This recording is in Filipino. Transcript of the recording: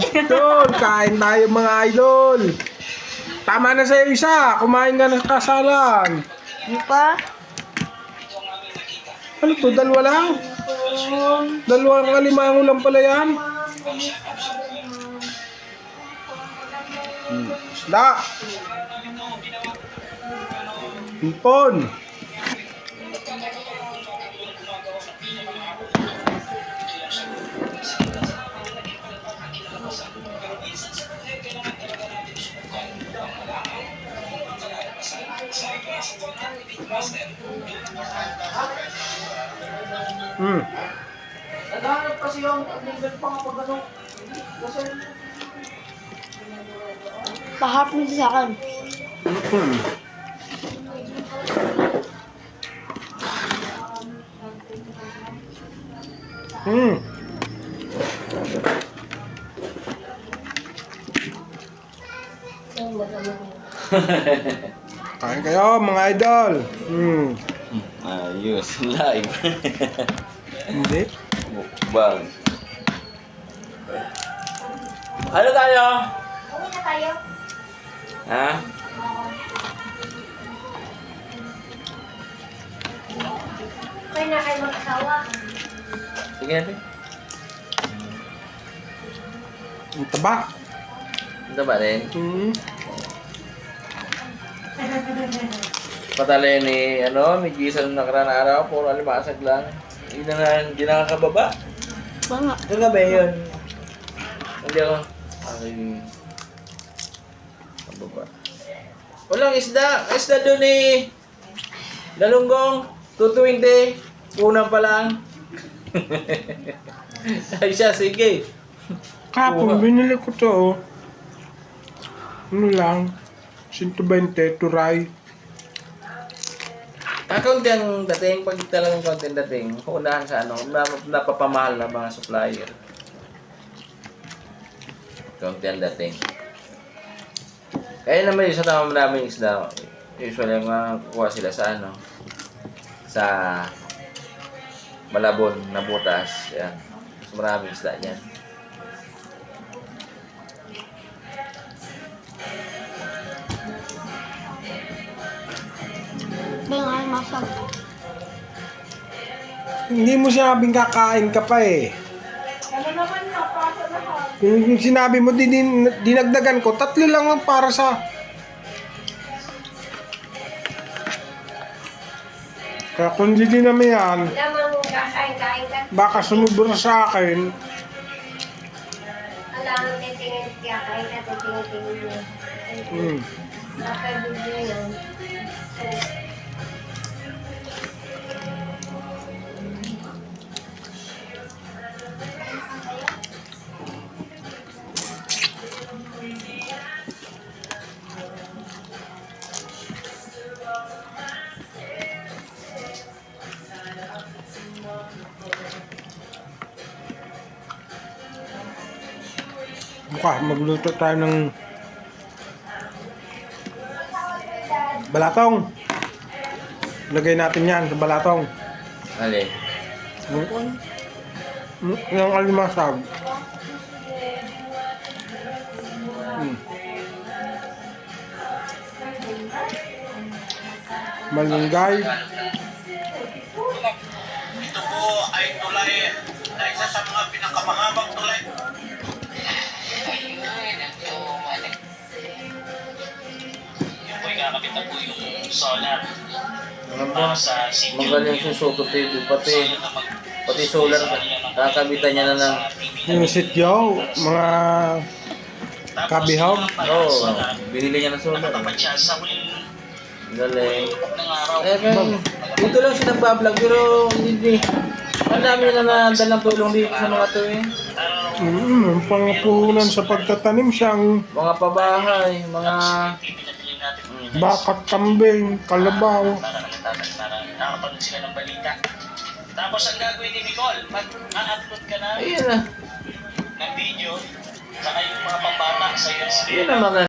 Idol, kain tayo mga idol. Tama na sa'yo isa. Kumain ka ng kasalan. Di pa? Ano to? Dalawa lang? Dalawang alimango lang pala yan. Isda. Hipon. Naghanap kasi yung level pa nga pag ano. Kasi Paharap mo sa akin. Kain kayo mga idol. Ayos, live. Hindi. Mukbang. Ano tayo? Uwi na tayo. Ha? Kaya na kayo mag-asawa. Sige natin. Ang taba. Ito ba rin? Patala yun ni, ni Jason nung nakaraan na araw, puro alimasag lang. Hindi nakakababa. Banga. Kagabi yun. Hindi ako. Ay. Kababa. Walang isda. Isda doon eh. Dalunggong. 220. Unang pa lang. Ay siya, sige. Kapon, binili ko to. Ano lang? 120, turay. Kaunti ang dating. Pag talagang kaunti ang dating, unahan sa napapamahal na mga supplier. Kaunti ang dating. Kaya naman yung sa tama maraming isda, usually kukuha sila sa sa Malabon na butas. Yan. Mas maraming isda yan. Banga ay masag. Hindi mo sinabing kakain ka pa eh. ano naman na, pasa lahat. Kung sinabi mo dinagdagan ko, 3 lang ang para sa... Kaya kung hindi naman yan, Lamang kakain-kain ka. baka sumubra sa akin. Alam mo, titingin kakain ka, titingin mo. Kapag bibili yan. Buka, magluto tayo ng balatong. Lagay natin yan sa balatong. Alin? Yung alimasag. Malunggay. Ito po ay tulay na isa sa mga pinakamahabang tulay. Yun po ikakabita po yung solar para sa sityo. Magaling susuko TV pati solar kakabitan niya na ng Yung sityo, mga kabihog. binili niya ng solar. Nakatapat siya sa huling Galing. ng araw. Dito lang siya nagbablog pero hindi. Ang dami na nadalang tulong dito sa mga to eh. Ang pangapunan sa pagtatanim siyang Mga pabahay, mga bakat, kambing, kalabaw. Para nakapanood sila ng balita. Tapos ang gagawin ni Nicole, mag-upload ka na ayun na. ng video, saka yung mga pambata sa USB. Yun ang mga